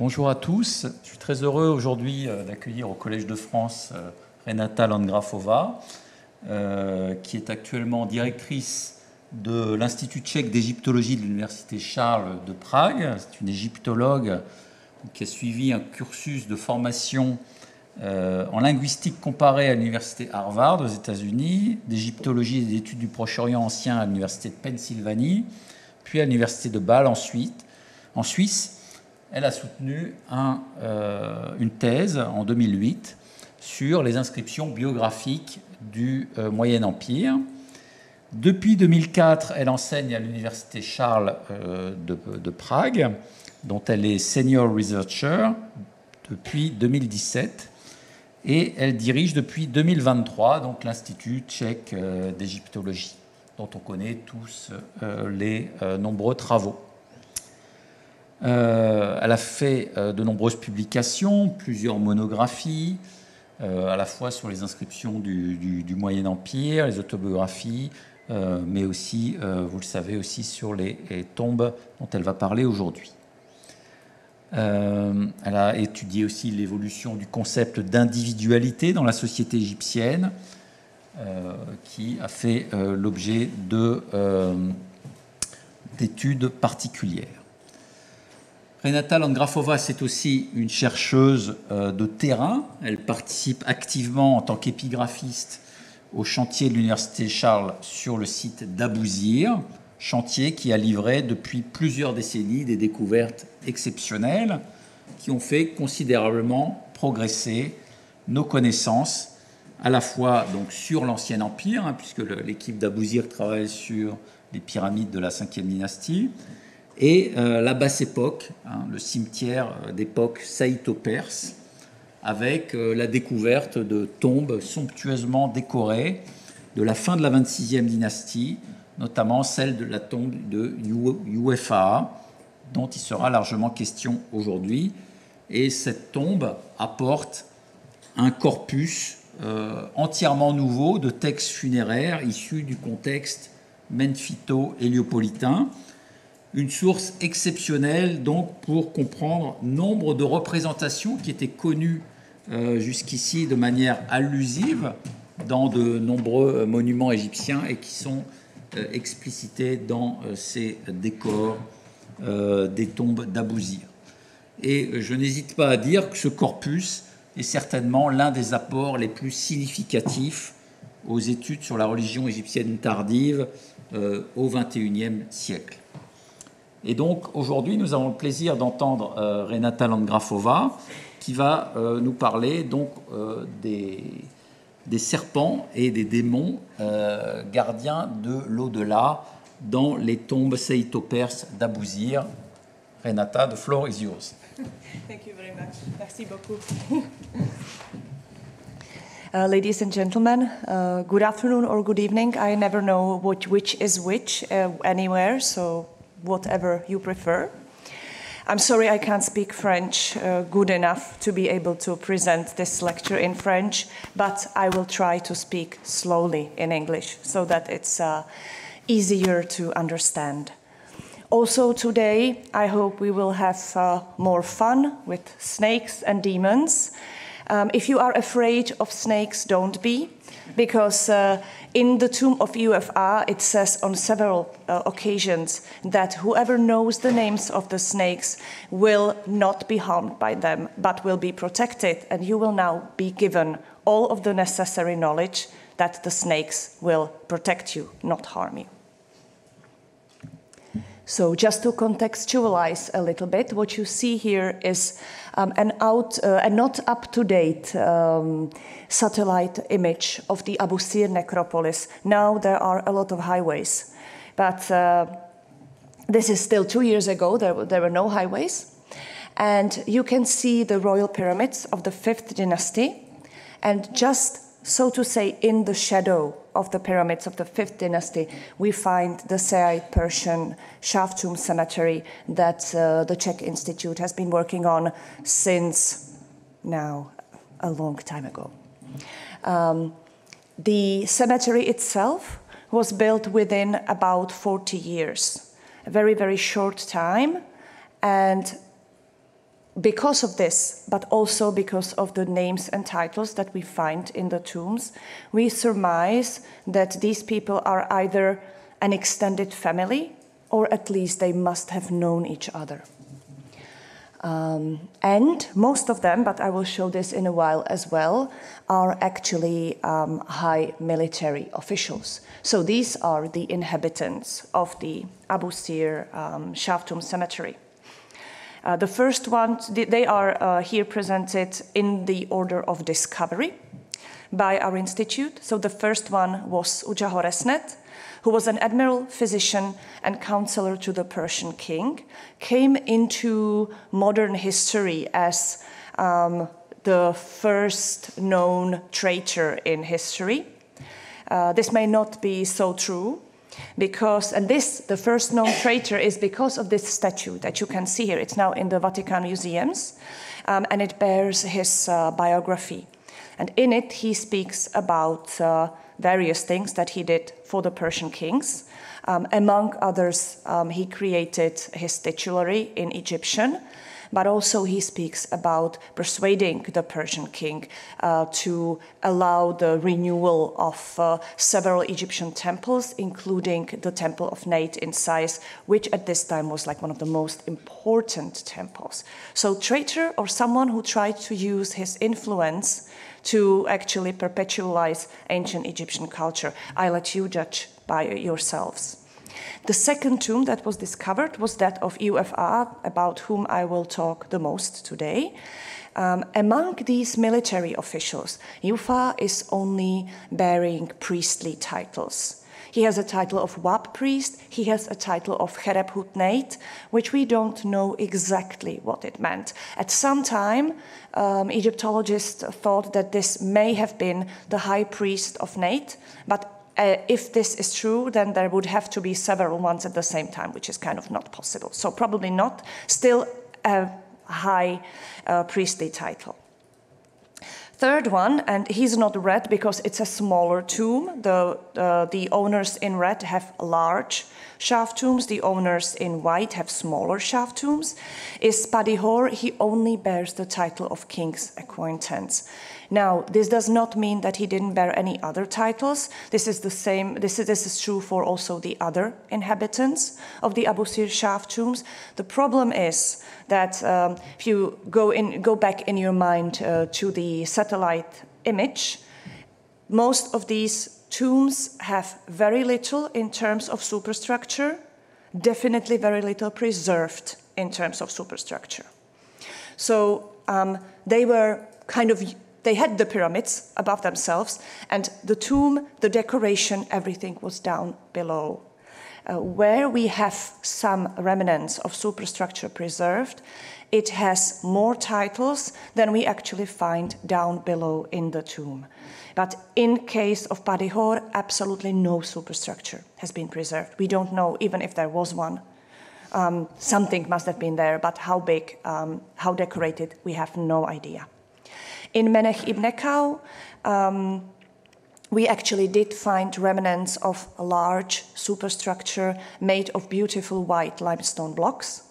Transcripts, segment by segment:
Bonjour à tous. Je suis très heureux aujourd'hui d'accueillir au Collège de France Renata Landgráfová, qui est actuellement directrice de l'Institut tchèque d'égyptologie de l'Université Charles de Prague. C'est une égyptologue qui a suivi un cursus de formation en linguistique comparée à l'Université Harvard aux États-Unis, d'égyptologie et d'études du Proche-Orient ancien à l'Université de Pennsylvanie, puis à l'Université de Bâle en Suisse. Elle a soutenu une thèse en 2008 sur les inscriptions biographiques du Moyen Empire. Depuis 2004, elle enseigne à l'Université Charles de Prague, dont elle est senior researcher depuis 2017. Et elle dirige depuis 2023 donc l'Institut tchèque d'égyptologie, dont on connaît tous les nombreux travaux. Elle a fait de nombreuses publications, plusieurs monographies, à la fois sur les inscriptions du Moyen Empire, les autobiographies, mais aussi, vous le savez, aussi sur les tombes dont elle va parler aujourd'hui. Elle a étudié aussi l'évolution du concept d'individualité dans la société égyptienne, qui a fait l'objet d'études particulières. Renata Landgráfová, c'est aussi une chercheuse de terrain. Elle participe activement en tant qu'épigraphiste au chantier de l'Université Charles sur le site d'Abusir, chantier qui a livré depuis plusieurs décennies des découvertes exceptionnelles qui ont fait considérablement progresser nos connaissances, à la fois donc sur l'Ancien Empire, puisque l'équipe d'Abusir travaille sur les pyramides de la 5e dynastie, et la basse époque, le cimetière d'époque Saite-Perse, avec la découverte de tombes somptueusement décorées de la fin de la 26e dynastie, notamment celle de la tombe de Iufaa, dont il sera largement question aujourd'hui. Et cette tombe apporte un corpus entièrement nouveau de textes funéraires issus du contexte ménekhibnekau-héliopolitain, une source exceptionnelle donc pour comprendre nombre de représentations qui étaient connues jusqu'ici de manière allusive dans de nombreux monuments égyptiens et qui sont explicités dans ces décors des tombes d'Abusir. Et je n'hésite pas à dire que ce corpus est certainement l'un des apports les plus significatifs aux études sur la religion égyptienne tardive au XXIe siècle. Et donc aujourd'hui, nous avons le plaisir d'entendre Renata Landgráfová qui va nous parler donc des serpents et des démons gardiens de l'au-delà dans les tombes saïto-perses d'Abusir. Renata, the floor is yours. Thank you very much. Merci beaucoup. Ladies and gentlemen, good afternoon or good evening. I never know which is which anywhere, so whatever you prefer. I'm sorry I can't speak French good enough to be able to present this lecture in French, but I will try to speak slowly in English so that it's easier to understand. Also today, I hope we will have more fun with snakes and demons. If you are afraid of snakes, don't be, because in the tomb of Iufaa, it says on several occasions that whoever knows the names of the snakes will not be harmed by them, but will be protected, and you will now be given all of the necessary knowledge that the snakes will protect you, not harm you. So just to contextualize a little bit, what you see here is a not up-to-date satellite image of the Abusir necropolis. Now there are a lot of highways, but this is still 2 years ago. There were no highways. And you can see the royal pyramids of the 5th dynasty, and just so to say, in the shadow of the pyramids of the 5th dynasty, we find the Saite-Persian tomb cemetery that the Czech Institute has been working on since now a long time ago. The cemetery itself was built within about 40 years, a very, very short time, and because of this, but also because of the names and titles that we find in the tombs, we surmise that these people are either an extended family, or at least they must have known each other. And most of them, but I will show this in a while as well, are actually high military officials. So these are the inhabitants of the Abusir Shaftum cemetery. The first one, they are here presented in the order of discovery by our institute. So the first one was Uja Horesnet, who was an admiral, physician, and counselor to the Persian king, came into modern history as the first known traitor in history. This may not be so true, because, and this, the first known traitor, is because of this statue that you can see here. It's now in the Vatican museums, and it bears his biography. And in it, he speaks about various things that he did for the Persian kings. Among others, he created his titulary in Egyptian, but also he speaks about persuading the Persian king to allow the renewal of several Egyptian temples, including the Temple of Nate in Sais, which at this time was like one of the most important temples. So traitor, or someone who tried to use his influence to actually perpetualize ancient Egyptian culture. I let you judge by yourselves. The second tomb that was discovered was that of Iufaa, about whom I will talk the most today. Among these military officials, Iufaa is only bearing priestly titles. He has a title of Wab priest, he has a title of Cherephut Nate, which we don't know exactly what it meant. At some time, Egyptologists thought that this may have been the high priest of Nate, but if this is true, then there would have to be several ones at the same time, which is kind of not possible. So probably not, still a high priestly title. Third one, and he's not red because it's a smaller tomb. The owners in red have large shaft tombs. The owners in white have smaller shaft tombs. Is Padihor. He only bears the title of king's acquaintance. Now, this does not mean that he didn't bear any other titles. This is the same. This is true for also the other inhabitants of the Abusir shaft tombs. The problem is that if you go back in your mind to the satellite image, most of these tombs have very little in terms of superstructure, definitely very little preserved in terms of superstructure. So they were kind of, they had the pyramids above themselves, and the tomb, the decoration, everything was down below. Where we have some remnants of superstructure preserved, it has more titles than we actually find down below in the tomb. But in case of Padihor, absolutely no superstructure has been preserved. We don't know even if there was one. Something must have been there, but how big, how decorated, we have no idea. In Menekhibnekau, we actually did find remnants of a large superstructure made of beautiful white limestone blocks.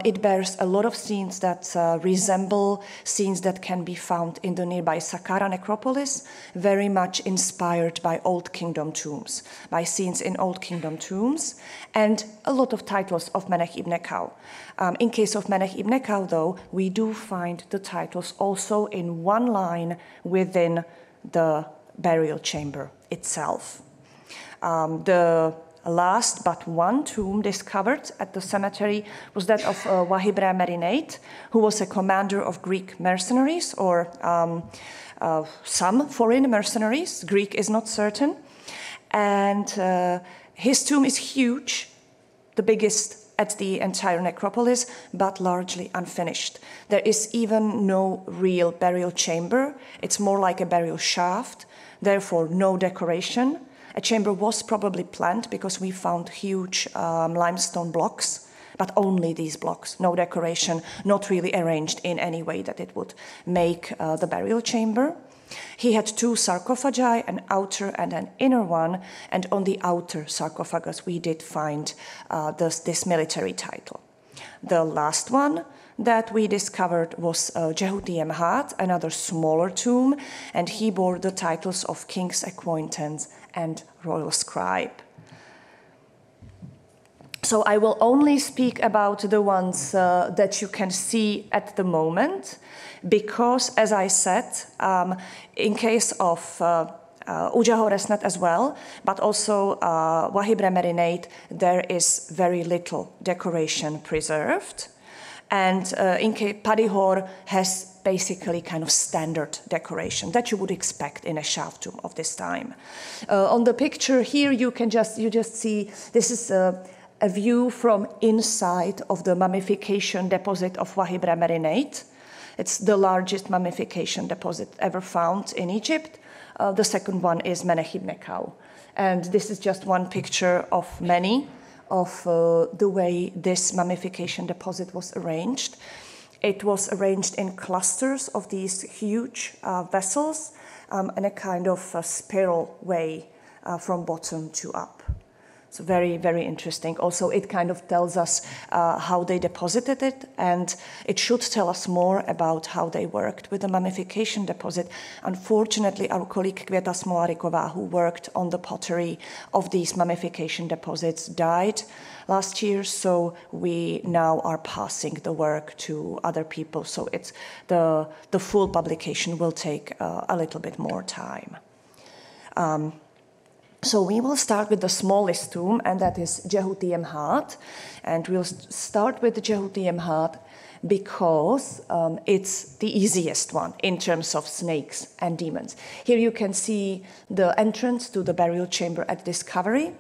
It bears a lot of scenes that resemble scenes that can be found in the nearby Saqqara necropolis, very much inspired by Old Kingdom tombs, by scenes in Old Kingdom tombs, and a lot of titles of Menekhibnekau. In case of Menekhibnekau, though, we do find the titles also in one line within the burial chamber itself. The last but one tomb discovered at the cemetery was that of Wahibre Merinate, who was a commander of Greek mercenaries, or some foreign mercenaries. Greek is not certain. And his tomb is huge, the biggest at the entire necropolis, but largely unfinished. There is even no real burial chamber. It's more like a burial shaft, therefore no decoration. A chamber was probably planned because we found huge limestone blocks, but only these blocks, no decoration, not really arranged in any way that it would make the burial chamber. He had two sarcophagi, an outer and an inner one, and on the outer sarcophagus we did find this military title. The last one, that we discovered was Jehuti-Emhat, another smaller tomb, and he bore the titles of king's acquaintance and royal scribe. So I will only speak about the ones that you can see at the moment, because, as I said, in case of Ujjaho-Resnet as well, but also Wahib Remerinate, there is very little decoration preserved. And in case Padihor has basically kind of standard decoration that you would expect in a shaft tomb of this time. On the picture here, you just see this is a view from inside of the mummification deposit of Wahib Remerinate. It's the largest mummification deposit ever found in Egypt. The second one is Menekhibnekau. And this is just one picture of many of the way this mummification deposit was arranged. It was arranged in clusters of these huge vessels in a kind of spiral way from bottom to up. So very, very interesting. Also, it kind of tells us how they deposited it, and it should tell us more about how they worked with the mummification deposit. Unfortunately, our colleague Květa Smolariková, who worked on the pottery of these mummification deposits, died last year, so we now are passing the work to other people. So it's the full publication will take a little bit more time. So we will start with the smallest tomb, and that is Jehuti-Emhat. And we'll start with Jehuti-Emhat because it's the easiest one in terms of snakes and demons. Here you can see the entrance to the burial chamber at discovery.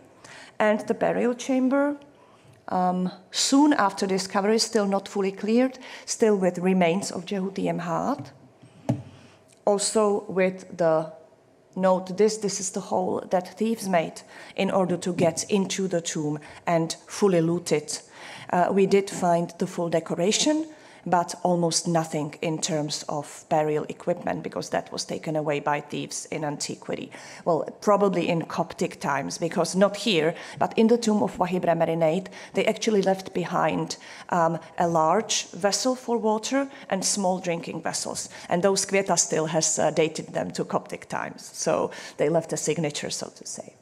And the burial chamber, soon after discovery, still not fully cleared, still with remains of Jehuti-Emhat. Also with the note this is the hole that thieves made in order to get into the tomb and fully loot it. We did find the full decoration, but almost nothing in terms of burial equipment, because that was taken away by thieves in antiquity. Well, probably in Coptic times, because not here, but in the tomb of Wahib Remerinate, they actually left behind a large vessel for water and small drinking vessels. And those Květa still has dated them to Coptic times. So they left a signature, so to say.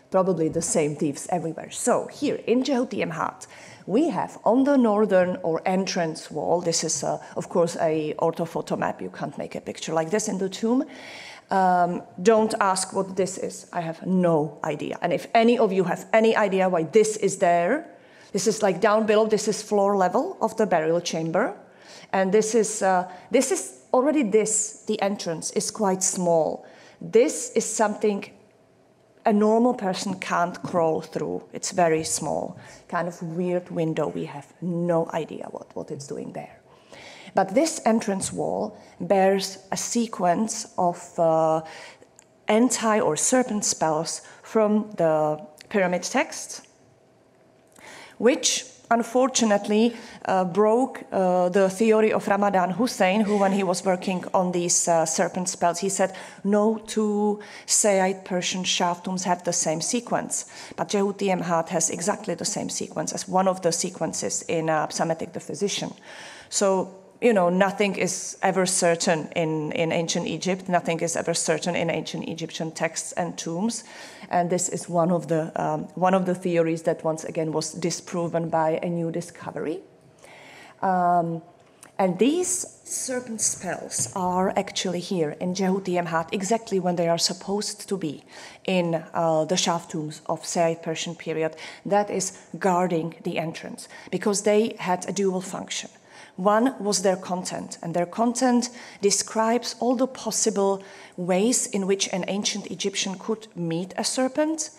Probably the same thieves everywhere. So here in Jehuti-Emhat, we have on the northern or entrance wall, this is of course a orthophoto map, you can't make a picture like this in the tomb. Don't ask what this is, I have no idea. And if any of you have any idea why this is there, this is like down below, this is floor level of the burial chamber. And this is already the entrance is quite small. This is something a normal person can't crawl through. It's very small, kind of weird window. We have no idea what it's doing there. But this entrance wall bears a sequence of anti- or serpent spells from the pyramid text, which unfortunately broke the theory of Ramadan Hussein, who, when he was working on these serpent spells, he said no two Saite-Persian shaft tombs have the same sequence. But Jehuti-Emhat has exactly the same sequence as one of the sequences in Ptolemaic the physician. So, you know, nothing is ever certain in ancient Egypt. Nothing is ever certain in ancient Egyptian texts and tombs. And this is one of the theories that once again was disproven by a new discovery. And these serpent spells are actually here in Jehuti-Emhat exactly when they are supposed to be in the shaft tombs of Saite-Persian period. That is guarding the entrance, because they had a dual function. One was their content, and their content describes all the possible ways in which an ancient Egyptian could meet a serpent,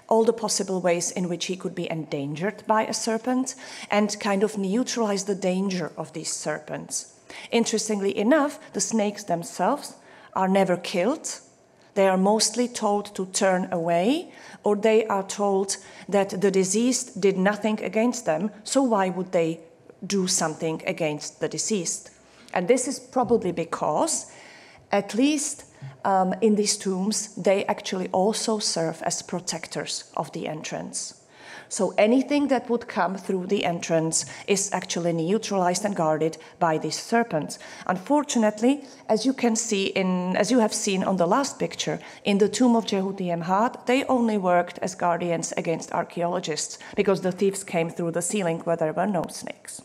all the possible ways in which he could be endangered by a serpent, and kind of neutralize the danger of these serpents. Interestingly enough, the snakes themselves are never killed. They are mostly told to turn away, or they are told that the deceased did nothing against them, so why would they do something against the deceased? And this is probably because, at least in these tombs, they actually also serve as protectors of the entrance. So anything that would come through the entrance is actually neutralized and guarded by these serpents. Unfortunately, as you have seen on the last picture, in the tomb of Jehuti-Emhat, they only worked as guardians against archaeologists because the thieves came through the ceiling where there were no snakes.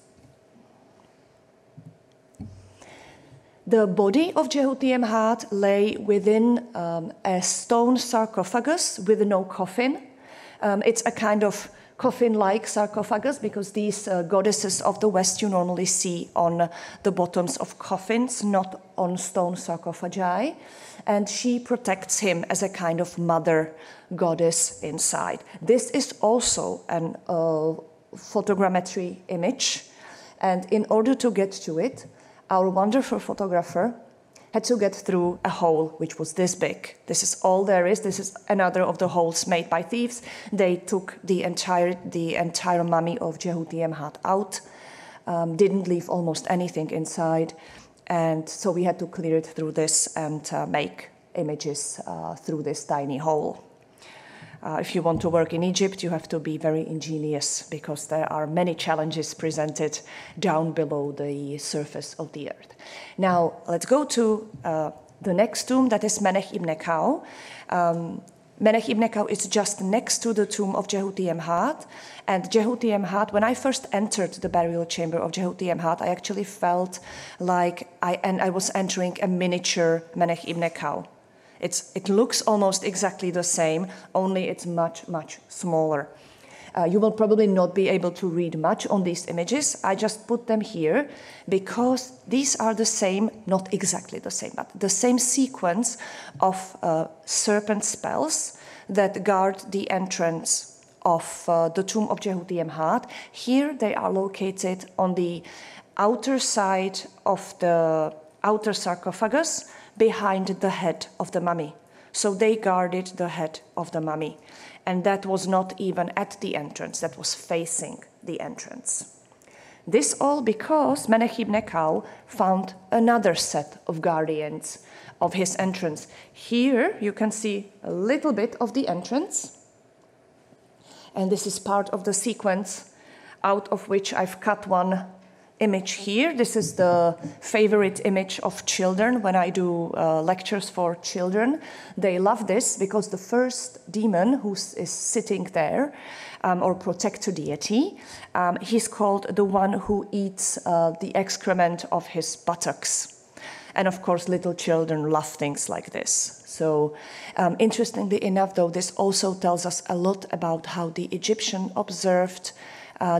The body of Jehuti-Emhat lay within a stone sarcophagus with no coffin. It's a kind of coffin-like sarcophagus because these goddesses of the West you normally see on the bottoms of coffins, not on stone sarcophagi. And she protects him as a kind of mother goddess inside. This is also an photogrammetry image. And in order to get to it, our wonderful photographer had to get through a hole which was this big. This is all there is. This is another of the holes made by thieves. They took the entire mummy of Jehuti-Emhat out, didn't leave almost anything inside, and so we had to clear it through this and make images through this tiny hole. If you want to work in Egypt, you have to be very ingenious because there are many challenges presented down below the surface of the earth. Now, let's go to the next tomb, that is Menekhibnekau. Menekhibnekau is just next to the tomb of Jehuti-Emhat. And Jehuti-Emhat, when I first entered the burial chamber of Jehuti-Emhat, I actually felt like I was entering a miniature Menekhibnekau. It looks almost exactly the same, only it's much, much smaller. You will probably not be able to read much on these images. I just put them here because these are the same, not exactly the same, but the same sequence of serpent spells that guard the entrance of the tomb of Jehuti-Emhat. Here they are located on the outer side of the outer sarcophagus, behind the head of the mummy. So they guarded the head of the mummy. And that was not even at the entrance, that was facing the entrance. This all because Menekhibnekau found another set of guardians of his entrance. Here you can see a little bit of the entrance. And this is part of the sequence out of which I've cut one image here. This is the favorite image of children when I do lectures for children. They love this because the first demon who is sitting there, or protector deity, he's called the one who eats the excrement of his buttocks. And of course, little children love things like this. So interestingly enough, though, this also tells us a lot about how the Egyptian observed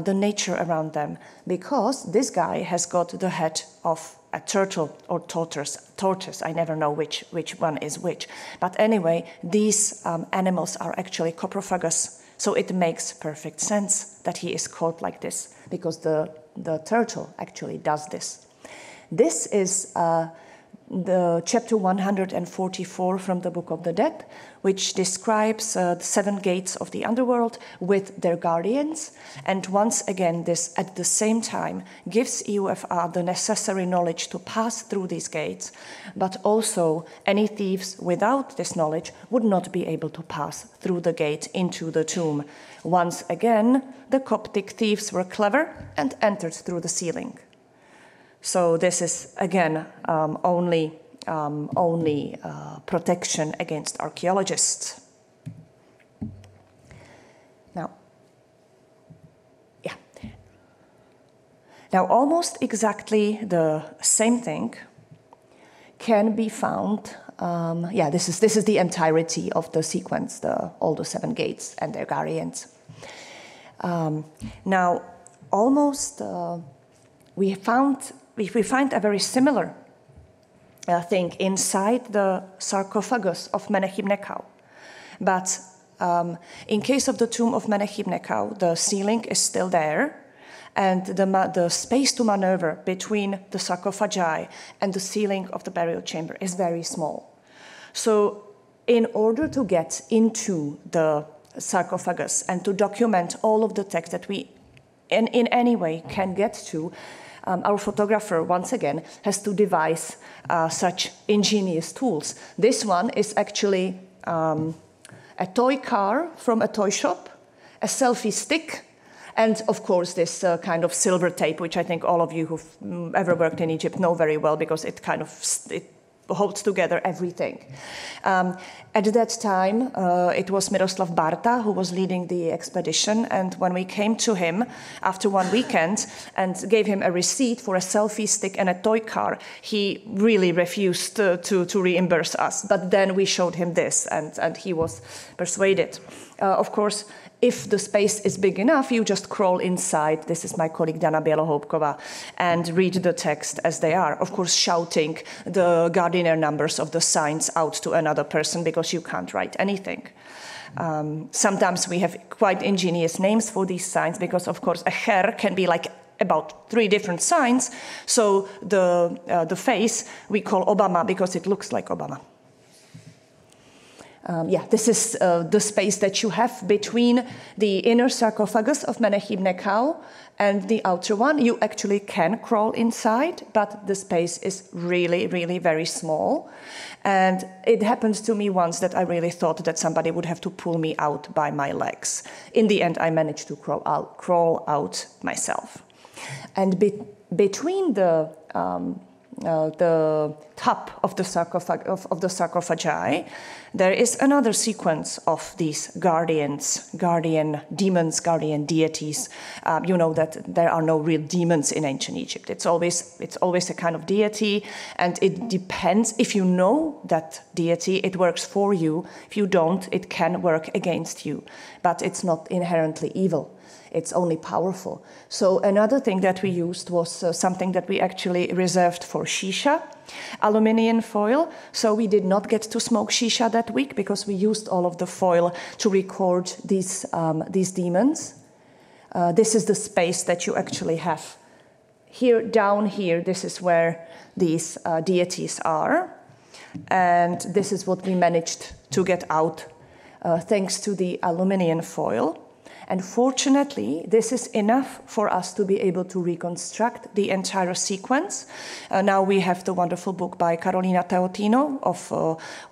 the nature around them, because this guy has got the head of a turtle or tortoise. I never know which one is which. But anyway, these animals are actually coprophagous, so it makes perfect sense that he is called like this, because the turtle actually does this. This is the chapter 144 from the Book of the Dead, which describes the 7 gates of the underworld with their guardians. And once again, this at the same time gives Iufaa the necessary knowledge to pass through these gates, but also any thieves without this knowledge would not be able to pass through the gate into the tomb. Once again, the Coptic thieves were clever and entered through the ceiling. So this is, again, only protection against archaeologists. Now, almost exactly the same thing can be found. This is the entirety of the sequence, all the 7 gates and their guardians. Now, almost we find a very similar thing inside the sarcophagus of Menekhibnekau. But in case of the tomb of Menekhibnekau, the ceiling is still there, and the space to maneuver between the sarcophagi and the ceiling of the burial chamber is very small. So in order to get into the sarcophagus and to document all of the text that we in any way can get to, our photographer, once again, has to devise such ingenious tools. This one is actually a toy car from a toy shop, a selfie stick, and of course this kind of silver tape, which I think all of you who've ever worked in Egypt know very well, because it kind of holds together everything. At that time, it was Miroslav Barta who was leading the expedition, and when we came to him after one weekend and gave him a receipt for a selfie stick and a toy car, he really refused to reimburse us. But then we showed him this, and he was persuaded. Of course, if the space is big enough, you just crawl inside. This is my colleague Dana Bielohopkova, and read the text as they are. Of course, shouting the Gardiner numbers of the signs out to another person, because you can't write anything. Sometimes we have quite ingenious names for these signs, because of course a her can be like about 3 different signs. So the face we call Obama because it looks like Obama. This is the space that you have between the inner sarcophagus of Menekhibnekau and the outer one. You actually can crawl inside, but the space is really, really very small. And it happened to me once that I really thought that somebody would have to pull me out by my legs. In the end, I managed to crawl out myself. And between the top of the sarcophagi, there is another sequence of these guardian demons, guardian deities. You know that there are no real demons in ancient Egypt. It's always a kind of deity, and it depends. If you know that deity, it works for you. If you don't, it can work against you. But it's not inherently evil. It's only powerful. So another thing that we used was something that we actually reserved for shisha, aluminium foil. So we did not get to smoke shisha that week because we used all of the foil to record these demons. This is the space that you actually have. Here, down here, this is where these deities are. And this is what we managed to get out thanks to the aluminium foil. And fortunately, this is enough for us to be able to reconstruct the entire sequence. Now we have the wonderful book by Carolina Teotino of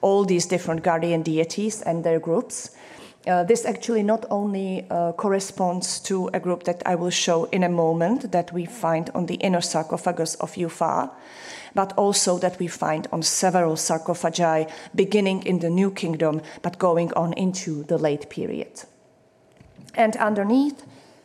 all these different guardian deities and their groups. This actually not only corresponds to a group that I will show in a moment that we find on the inner sarcophagus of Iufaa, but also that we find on several sarcophagi beginning in the New Kingdom, but going on into the late period. And underneath,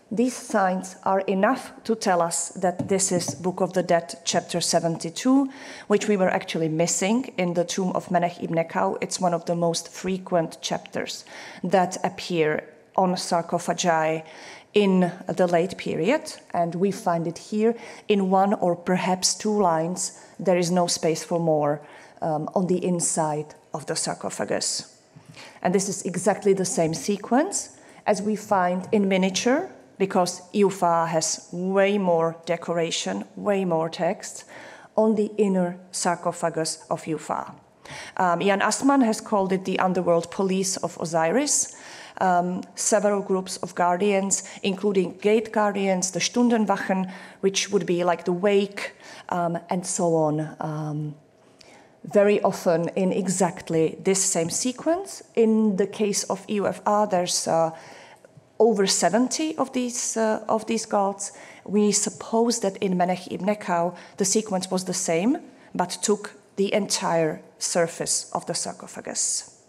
these signs are enough to tell us that this is Book of the Dead, chapter 72, which we were actually missing in the tomb of Menekhibnekau. It's one of the most frequent chapters that appear on sarcophagi in the late period, and we find it here in 1 or perhaps 2 lines. There is no space for more on the inside of the sarcophagus. And this is exactly the same sequence as we find in miniature, because Iufaa has way more decoration, way more text, on the inner sarcophagus of Iufaa. Jan Assmann has called it the underworld police of Osiris. Several groups of guardians, including gate guardians, the Stundenwachen, which would be like the wake, and so on. Very often in exactly this same sequence. In the case of Iufaa, there's over 70 of these gods. We suppose that in Menekhibnekau the sequence was the same, but took the entire surface of the sarcophagus.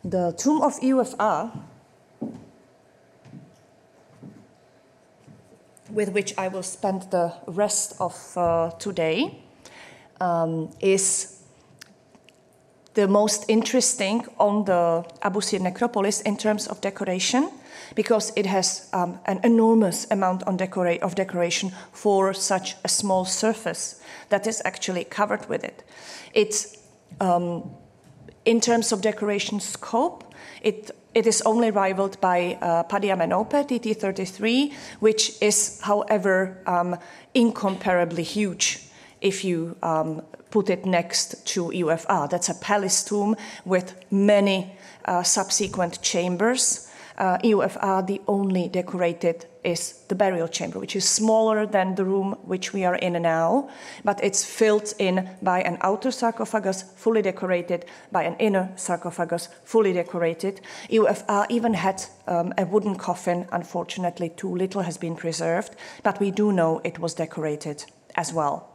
The tomb of Iufaa, with which I will spend the rest of today, is the most interesting on the Abusir necropolis in terms of decoration, because it has an enormous amount of decoration for such a small surface that is actually covered with it. It's, in terms of decoration scope, it is only rivaled by Padiamenope, TT33, which is, however, incomparably huge if you put it next to Iufaa. That's a palace tomb with many subsequent chambers, Iufaa, the only decorated is the burial chamber, which is smaller than the room which we are in now, but it's filled in by an outer sarcophagus, fully decorated, by an inner sarcophagus, fully decorated. Iufaa even had a wooden coffin. Unfortunately, too little has been preserved, but we do know it was decorated as well.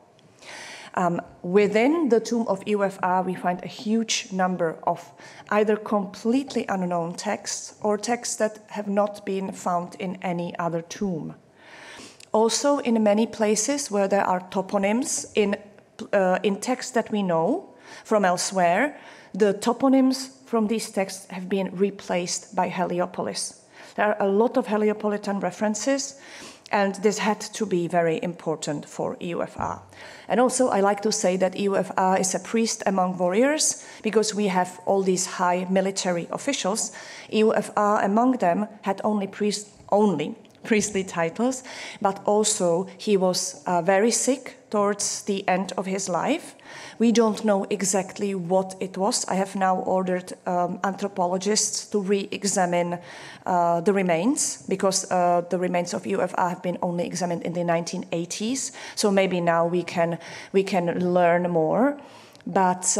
Within the tomb of Iufaa, we find a huge number of either completely unknown texts or texts that have not been found in any other tomb. Also, in many places where there are toponyms in texts that we know from elsewhere, the toponyms from these texts have been replaced by Heliopolis. There are a lot of Heliopolitan references, and this had to be very important for Iufaa. And also, I like to say that Iufaa is a priest among warriors, because we have all these high military officials. Iufaa among them had only priestly titles, but also he was very sick towards the end of his life. We don't know exactly what it was. I have now ordered anthropologists to re-examine the remains, because the remains of Iufaa have been only examined in the 1980s. So maybe now we can learn more. But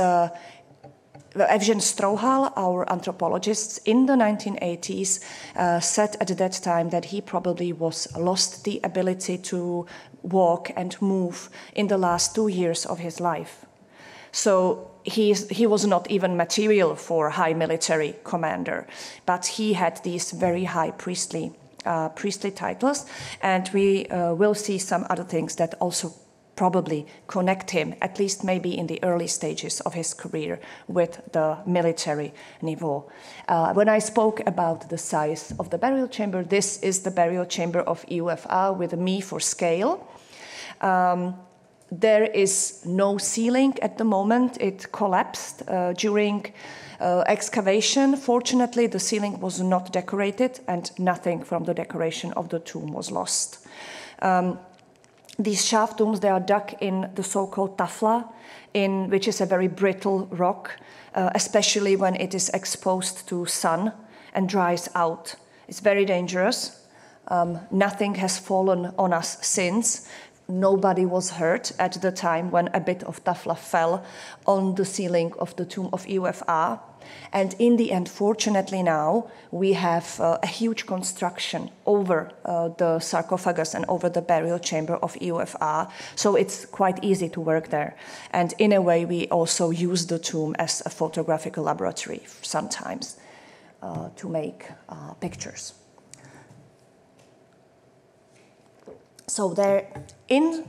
Evgen Strouhal, our anthropologist, in the 1980s said at that time that he probably lost the ability to walk and move in the last 2 years of his life. So he was not even material for high military commander, but he had these very high priestly titles, and we will see some other things that also probably connect him, at least maybe in the early stages of his career, with the military niveau. When I spoke about the size of the burial chamber, this is the burial chamber of Iufaa with a me for scale. There is no ceiling at the moment. It collapsed during excavation. Fortunately, the ceiling was not decorated, and nothing from the decoration of the tomb was lost. These shaft tombs, they are dug in the so-called tafla, which is a very brittle rock, especially when it is exposed to sun and dries out. It's very dangerous. Nothing has fallen on us since. Nobody was hurt at the time when a bit of tafla fell on the ceiling of the tomb of Iufaa. And in the end, fortunately now, we have a huge construction over the sarcophagus and over the burial chamber of Iufaa, so it's quite easy to work there. And in a way, we also use the tomb as a photographical laboratory sometimes to make pictures. So there, in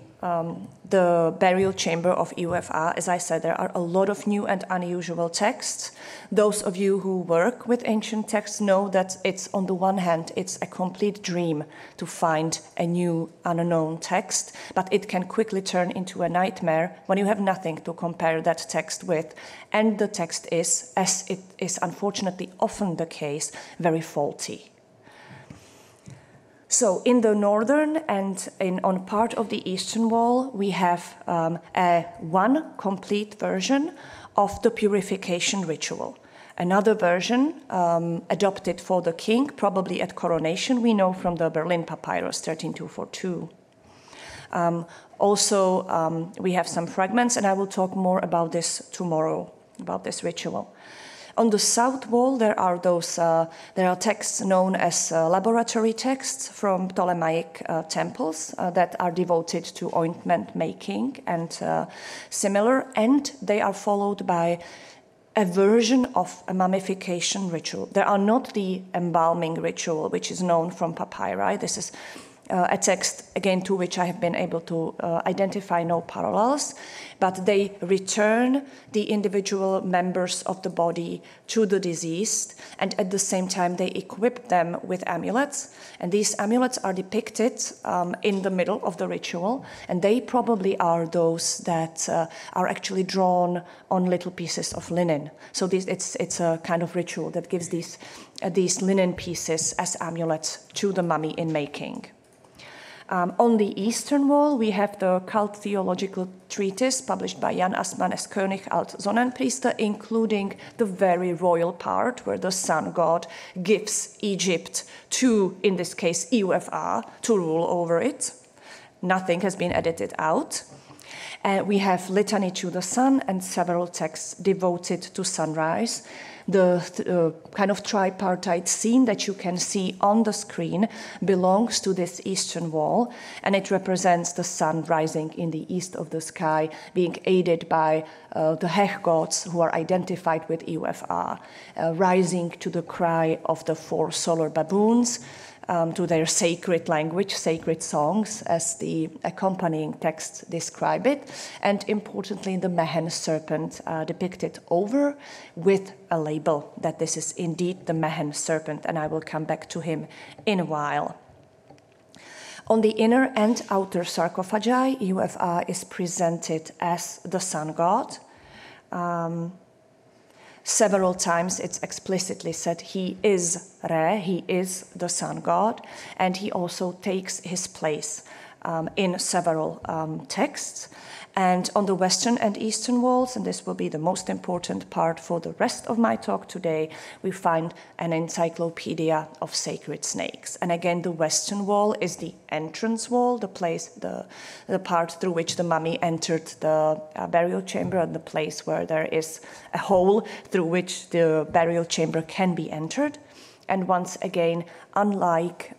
the burial chamber of Iufaa, as I said, there are a lot of new and unusual texts. Those of you who work with ancient texts know that it's, on the one hand, it's a complete dream to find a new, unknown text, but it can quickly turn into a nightmare when you have nothing to compare that text with, and the text is, as it is unfortunately often the case, very faulty. So in the northern and on part of the eastern wall, we have one complete version of the purification ritual. Another version adopted for the king, probably at coronation, we know from the Berlin Papyrus 13242. Also, we have some fragments, and I will talk more about this tomorrow, about this ritual. On the south wall, there are texts known as laboratory texts from Ptolemaic temples that are devoted to ointment making and similar, and they are followed by a version of a mummification ritual. There are not the embalming ritual, which is known from papyri. This is a text, again, to which I have been able to identify no parallels, but they return the individual members of the body to the deceased, and at the same time they equip them with amulets, and these amulets are depicted in the middle of the ritual, and they probably are those that are actually drawn on little pieces of linen. So it's a kind of ritual that gives these linen pieces as amulets to the mummy in making. On the eastern wall, we have the cult theological treatise published by Jan Assmann as König als Sonnenpriester, including the very royal part where the sun god gives Egypt to, in this case, Iufaa, to rule over it. Nothing has been edited out. We have Litany to the Sun and several texts devoted to sunrise. The kind of tripartite scene that you can see on the screen belongs to this eastern wall, and it represents the sun rising in the east of the sky, being aided by the Hech gods who are identified with Iufaa, rising to the cry of the 4 solar baboons, to their sacred language, sacred songs, as the accompanying texts describe it, and importantly, the Mehen serpent depicted over with a label that this is indeed the Mehen serpent, and I will come back to him in a while. On the inner and outer sarcophagi, Iufaa is presented as the sun god. Several times it's explicitly said he is Re, he is the sun god, and he also takes his place in several texts. And on the western and eastern walls, and this will be the most important part for the rest of my talk today, we find an encyclopedia of sacred snakes. And again, the western wall is the entrance wall, the place, the part through which the mummy entered the burial chamber, and the place where there is a hole through which the burial chamber can be entered. And once again, unlike,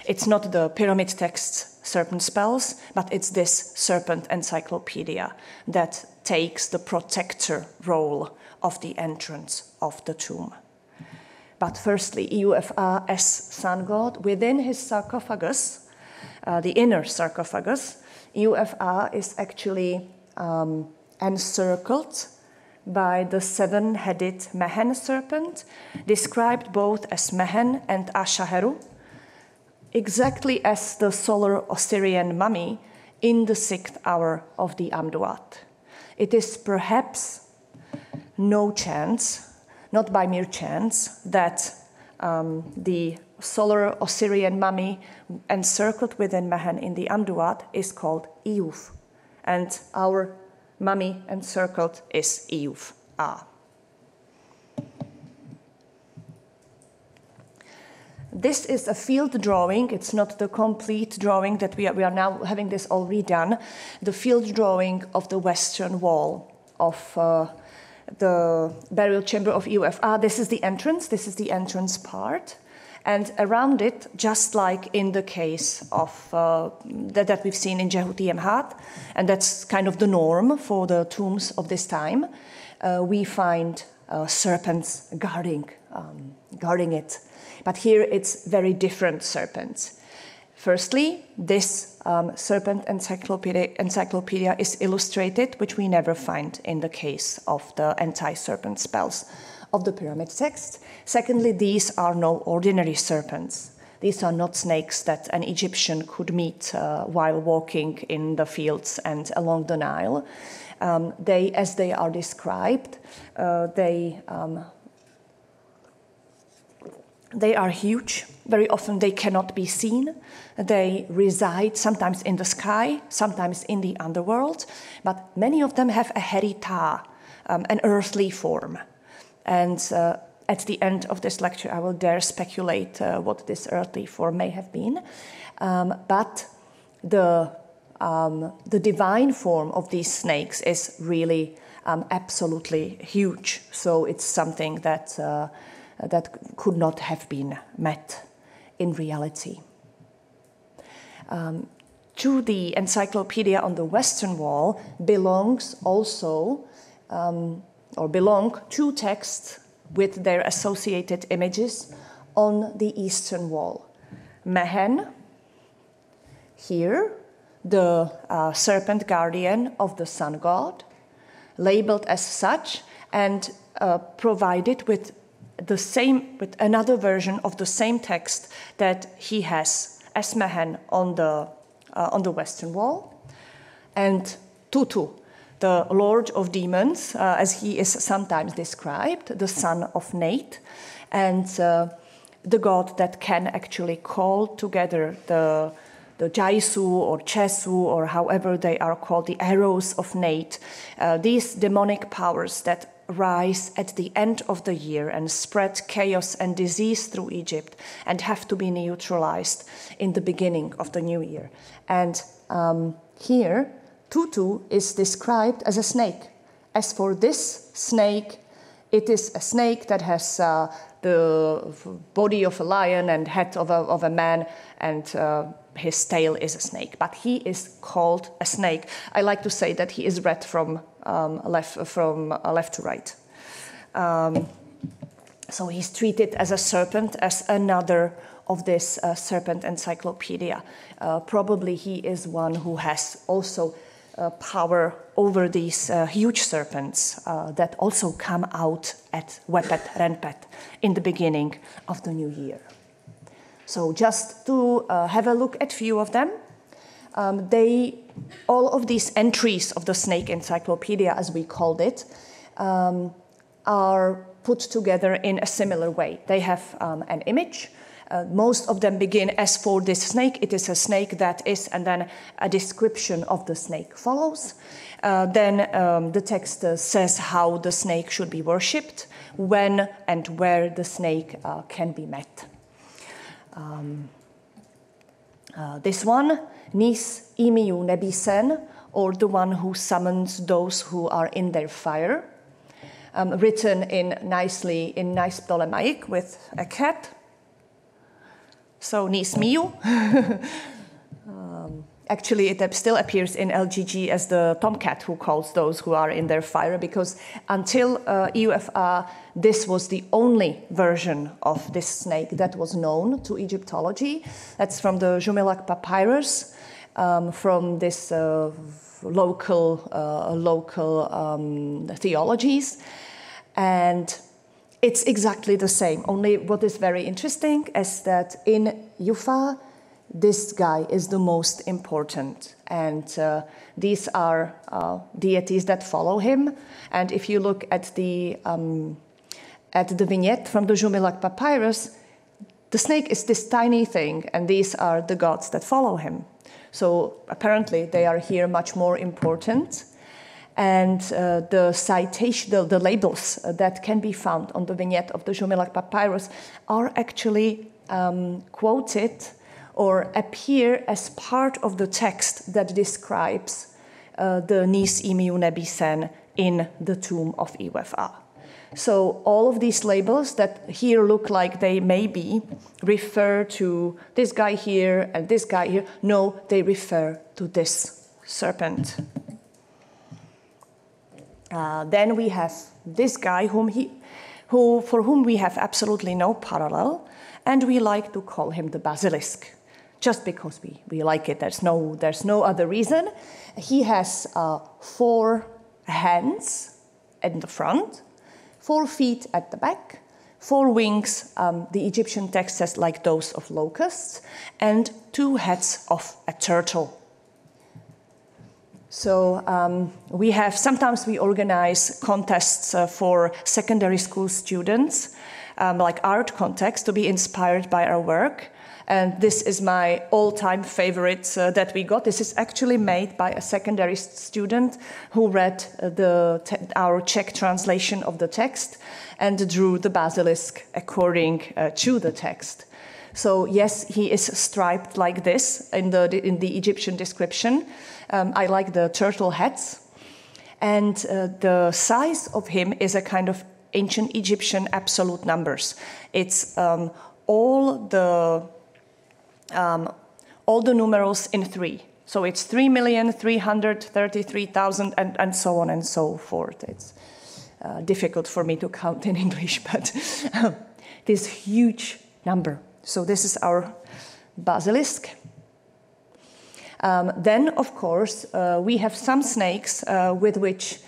it's not the pyramid texts serpent spells, but it's this serpent encyclopedia that takes the protector role of the entrance of the tomb. But firstly, Iufaa as sun god, within his sarcophagus, the inner sarcophagus, Iufaa is actually encircled by the 7-headed Mehen serpent, described both as Mehen and Ashaheru, exactly as the solar Osirian mummy in the 6th hour of the Amduat. It is perhaps no chance, not by mere chance, that the solar Osirian mummy encircled within Mehen in the Amduat is called Iuf, and our mummy encircled is Iufaa. This is a field drawing. It's not the complete drawing that we are now having this all redone. The field drawing of the western wall of the burial chamber of Iufaa. This is the entrance. This is the entrance part. And around it, just like in the case of that we've seen in Jehuti-Emhat, and that's kind of the norm for the tombs of this time, we find serpents guarding it. But here it's very different serpents. Firstly, this serpent encyclopedia is illustrated, which we never find in the case of the anti-serpent spells of the pyramid text. Secondly, these are no ordinary serpents. These are not snakes that an Egyptian could meet while walking in the fields and along the Nile. As they are described, they are huge. Very often they cannot be seen. They reside sometimes in the sky, sometimes in the underworld, but many of them have a herita, an earthly form. And at the end of this lecture, I will dare speculate what this earthly form may have been. But the divine form of these snakes is really absolutely huge. So it's something that could not have been met in reality. To the encyclopedia on the western wall belong 2 texts with their associated images on the eastern wall. Mehen, here, the serpent guardian of the sun god, labeled as such and provided with another version of the same text that he has as Mehen on the western wall, and Tutu, the lord of demons, as he is sometimes described, the son of Nate, and the god that can actually call together the the Jaisu or Chesu, or however they are called, the arrows of Nate, these demonic powers that rise at the end of the year and spread chaos and disease through Egypt and have to be neutralized in the beginning of the new year. And here, Tutu is described as a snake. As for this snake, it is a snake that has the body of a lion and head of a man, and his tail is a snake. But he is called a snake. I like to say that he is read from left to right. So he's treated as a serpent, as another of this serpent encyclopedia. Probably he is one who has also power over these huge serpents that also come out at Wepet Renpet in the beginning of the new year. So just to have a look at few of them, all of these entries of the snake encyclopedia, as we called it, are put together in a similar way. They have an image. Most of them begin, as for this snake, it is a snake that is, and then a description of the snake follows. Then the text says how the snake should be worshipped, when and where the snake can be met. This one, Nis imiu nebisen, or the one who summons those who are in their fire, written in nice Ptolemaic with a cat. So Nis miu. Actually, it still appears in LGG as the tomcat who calls those who are in their fire, because until Iufaa, this was the only version of this snake that was known to Egyptology. That's from the Jumelak papyrus, from this local theologies. And it's exactly the same. Only what is very interesting is that in Iufaa, this guy is the most important, and these are deities that follow him. And if you look at the vignette from the Jumelak papyrus, the snake is this tiny thing, and these are the gods that follow him. So apparently they are here much more important. And the citation, the labels that can be found on the vignette of the Jumelak papyrus are actually quoted or appear as part of the text that describes the Nis imiu nebisen in the tomb of Iufaa. So all of these labels that here look like they maybe refer to this guy here and this guy here, no, they refer to this serpent. Then we have this guy for whom we have absolutely no parallel, and we like to call him the basilisk, just because we like it. There's no other reason. He has 4 hands in the front, 4 feet at the back, 4 wings, the Egyptian text says like those of locusts, and 2 heads of a turtle. So sometimes we organize contests for secondary school students, like art contests, to be inspired by our work. And this is my all-time favorite that we got. This is actually made by a secondary student who read our Czech translation of the text and drew the basilisk according to the text. So yes, he is striped like this in the Egyptian description. I like the turtle heads. And the size of him is a kind of ancient Egyptian absolute numbers. It's all the numerals in 3. So it's 3,333,000 and so on and so forth. It's difficult for me to count in English, but this huge number. So this is our basilisk. Then, of course, we have some snakes with which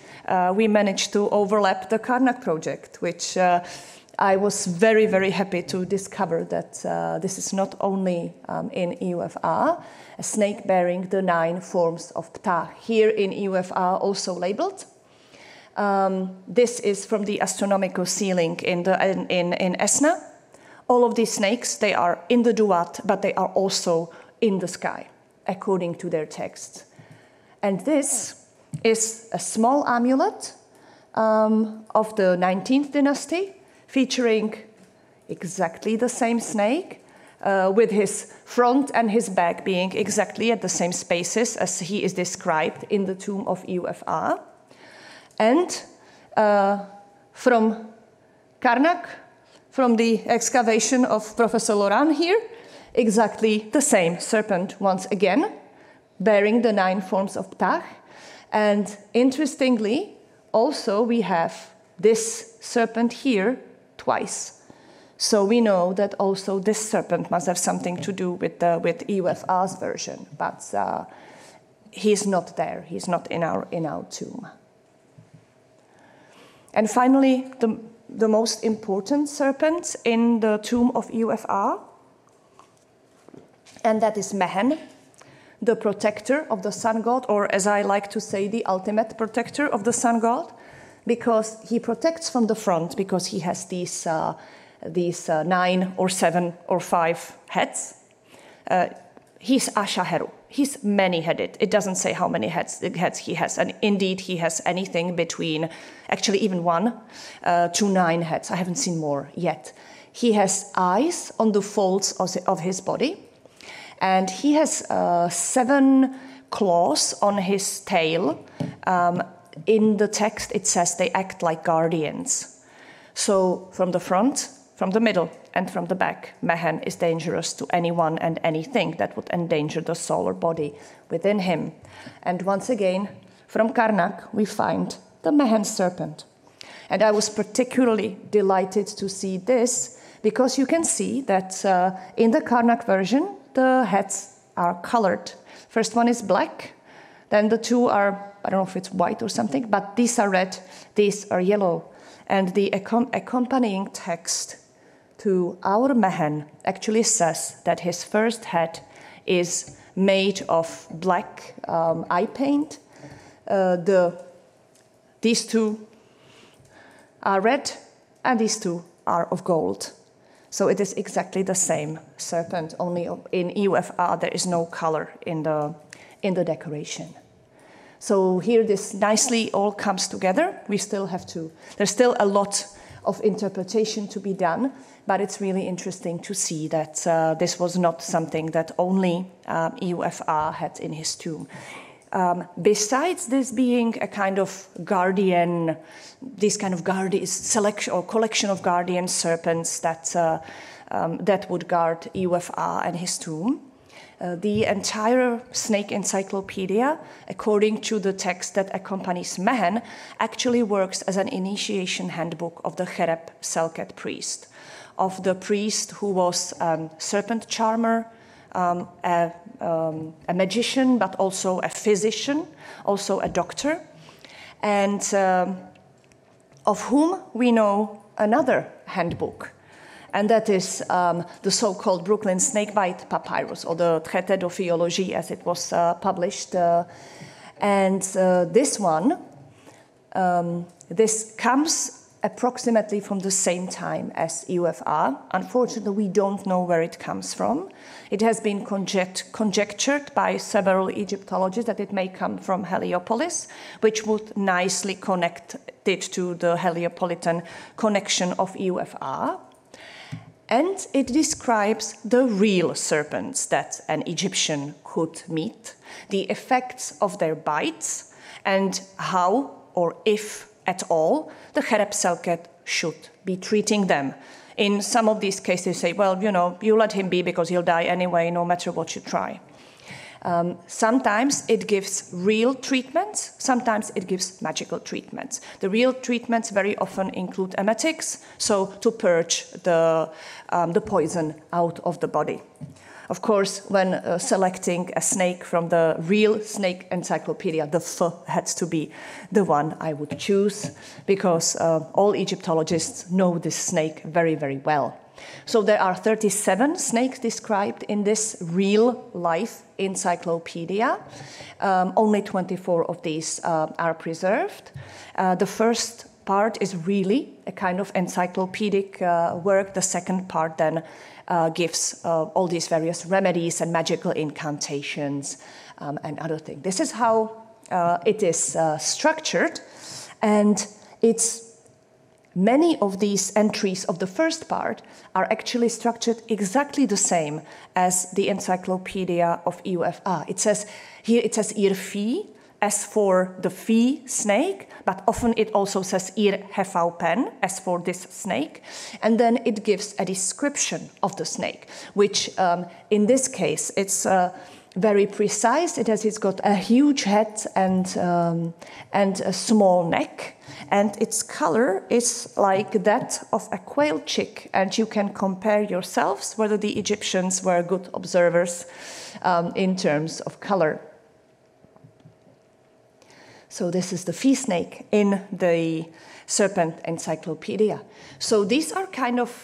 we managed to overlap the Karnak project, which I was very, very happy to discover that this is not only in Iufaa, a snake bearing the 9 forms of Ptah, here in Iufaa also labeled. This is from the astronomical ceiling in Esna. All of these snakes, they are in the Duat, but they are also in the sky. according to their text. And this is a small amulet of the 19th dynasty, featuring exactly the same snake, with his front and his back being exactly at the same spaces as he is described in the tomb of Iufaa. And from Karnak, from the excavation of Professor Laurent here, exactly the same serpent once again, bearing the 9 forms of Ptah. And interestingly, also we have this serpent here twice. So we know that also this serpent must have something to do with Iufaa's version, but he's not there. He's not in our tomb. And finally, the most important serpent in the tomb of Iufaa, and that is Mehen, the protector of the sun god, or as I like to say, the ultimate protector of the sun god, because he protects from the front, because he has these 9 or 7 or 5 heads. He's Ashaheru. He's many-headed. It doesn't say how many heads he has, and indeed he has anything between, actually even 1 to 9 heads. I haven't seen more yet. He has eyes on the folds of his body, and he has 7 claws on his tail. In the text, it says they act like guardians. So from the front, from the middle, and from the back, Mehen is dangerous to anyone and anything that would endanger the soul or body within him. And once again, from Karnak, we find the Mehen serpent. And I was particularly delighted to see this, because you can see that in the Karnak version, the heads are colored. First one is black, then the 2 are, I don't know if it's white or something, but these are red, these are yellow. And the accompanying text to our Mehen actually says that his first head is made of black eye paint. These 2 are red, and these 2 are of gold. So it is exactly the same serpent, only in Iufaa there is no color in the decoration. So here this nicely all comes together. There's still a lot of interpretation to be done, but it's really interesting to see that this was not something that only Iufaa had in his tomb. Besides this being a kind of guardian, this kind of selection or collection of guardian serpents that would guard Iufaa and his tomb, the entire snake encyclopedia, according to the text that accompanies Mehen, actually works as an initiation handbook of the Cherep Selket priest, of the priest who was serpent charmer, a magician, but also a physician, also a doctor, and of whom we know another handbook. And that is the so-called Brooklyn Snakebite Papyrus, or the Traité d'Ophiologie, as it was published. And this one, this comes approximately from the same time as Iufaa. Unfortunately, we don't know where it comes from. It has been conjectured by several Egyptologists that it may come from Heliopolis, which would nicely connect it to the Heliopolitan connection of Iufaa. And it describes the real serpents that an Egyptian could meet, the effects of their bites, and how, or if at all, the Cherep Selket should be treating them. In some of these cases, say, well, you let him be because he'll die anyway, no matter what you try. Sometimes it gives real treatments, sometimes it gives magical treatments. The real treatments very often include emetics, so to purge the poison out of the body. Of course, when selecting a snake from the real snake encyclopedia, the F had to be the one I would choose, because all Egyptologists know this snake very, very well. So there are 37 snakes described in this real-life encyclopedia. Only 24 of these are preserved. The first part is really a kind of encyclopedic work. The second part then gives all these various remedies and magical incantations and other things. This is how it is structured, and many of these entries of the first part are actually structured exactly the same as the encyclopedia of Iufaa. It says Iufaa, as for the fee snake, but often it also says pen, as for this snake, and then it gives a description of the snake, which in this case it's very precise. It's got a huge head and a small neck, and its color is like that of a quail chick, and you can compare yourselves whether the Egyptians were good observers in terms of color. So this is the fee snake in the Serpent Encyclopedia. So these are kind of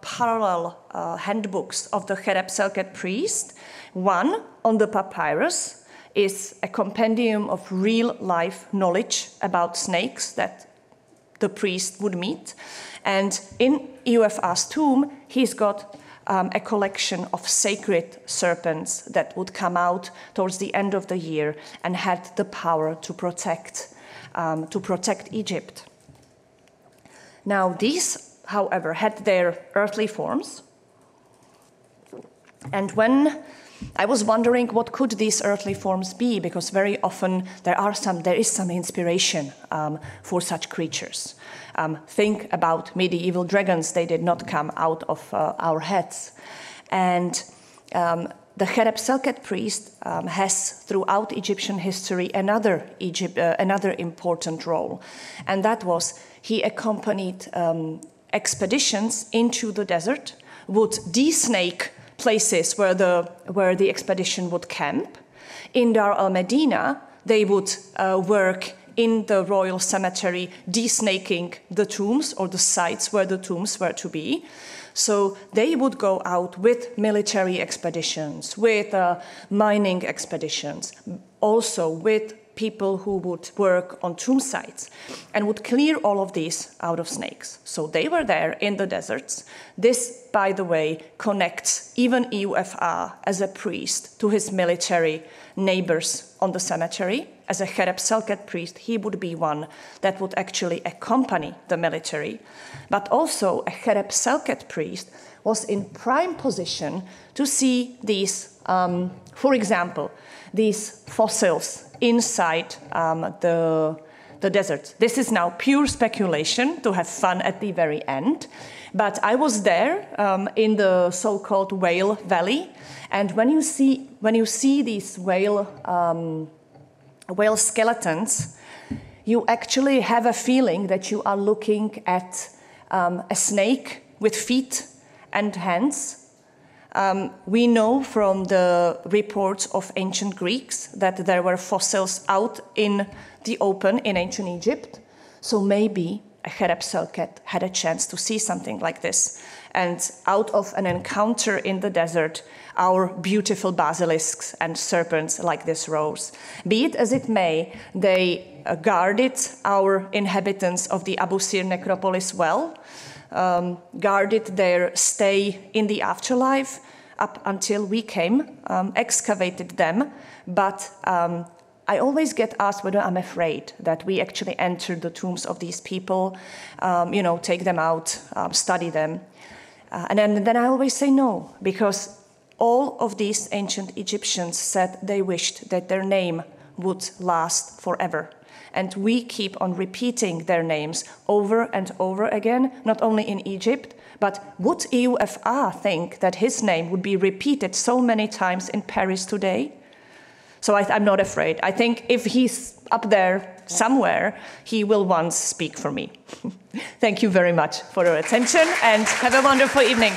parallel handbooks of the Cherep-Selket priest. One on the papyrus is a compendium of real-life knowledge about snakes that the priest would meet. And in Iufaa's tomb, he's got a collection of sacred serpents that would come out towards the end of the year and had the power to protect Egypt. Now these, however, had their earthly forms, and when I was wondering what could these earthly forms be, because very often there is some inspiration for such creatures. Think about medieval dragons; they did not come out of our heads. And the Cherep-Selket priest has, throughout Egyptian history, another important role, and that was he accompanied expeditions into the desert, would desnake places where the expedition would camp. In Dar al-Medina, they would work in the royal cemetery, desnaking the tombs or the sites where the tombs were to be. So they would go out with military expeditions, with mining expeditions, also with people who would work on tomb sites and would clear all of these out of snakes. So they were there in the deserts. This, by the way, connects even Iufaa as a priest to his military neighbors on the cemetery. As a Cherep-Selket priest, he would be one that would actually accompany the military. But also a Cherep-Selket priest was in prime position to see these, for example, these fossils inside the desert. This is now pure speculation to have fun at the very end. But I was there in the so-called Whale Valley, and when you see these whale skeletons, you actually have a feeling that you are looking at a snake with feet and hands. We know from the reports of ancient Greeks that there were fossils out in the open in ancient Egypt. So maybe a Cherep-Selket had a chance to see something like this. And out of an encounter in the desert, our beautiful basilisks and serpents like this rose. Be it as it may, they guarded our inhabitants of the Abusir necropolis well, guarded their stay in the afterlife up until we came, excavated them, but I always get asked whether I'm afraid that we actually enter the tombs of these people, take them out, study them. And then I always say no, because all of these ancient Egyptians said they wished that their name would last forever. And we keep on repeating their names over and over again, not only in Egypt, but would Iufaa think that his name would be repeated so many times in Paris today? So I'm not afraid. I think if he's up there somewhere, he will once speak for me. Thank you very much for your attention, and have a wonderful evening.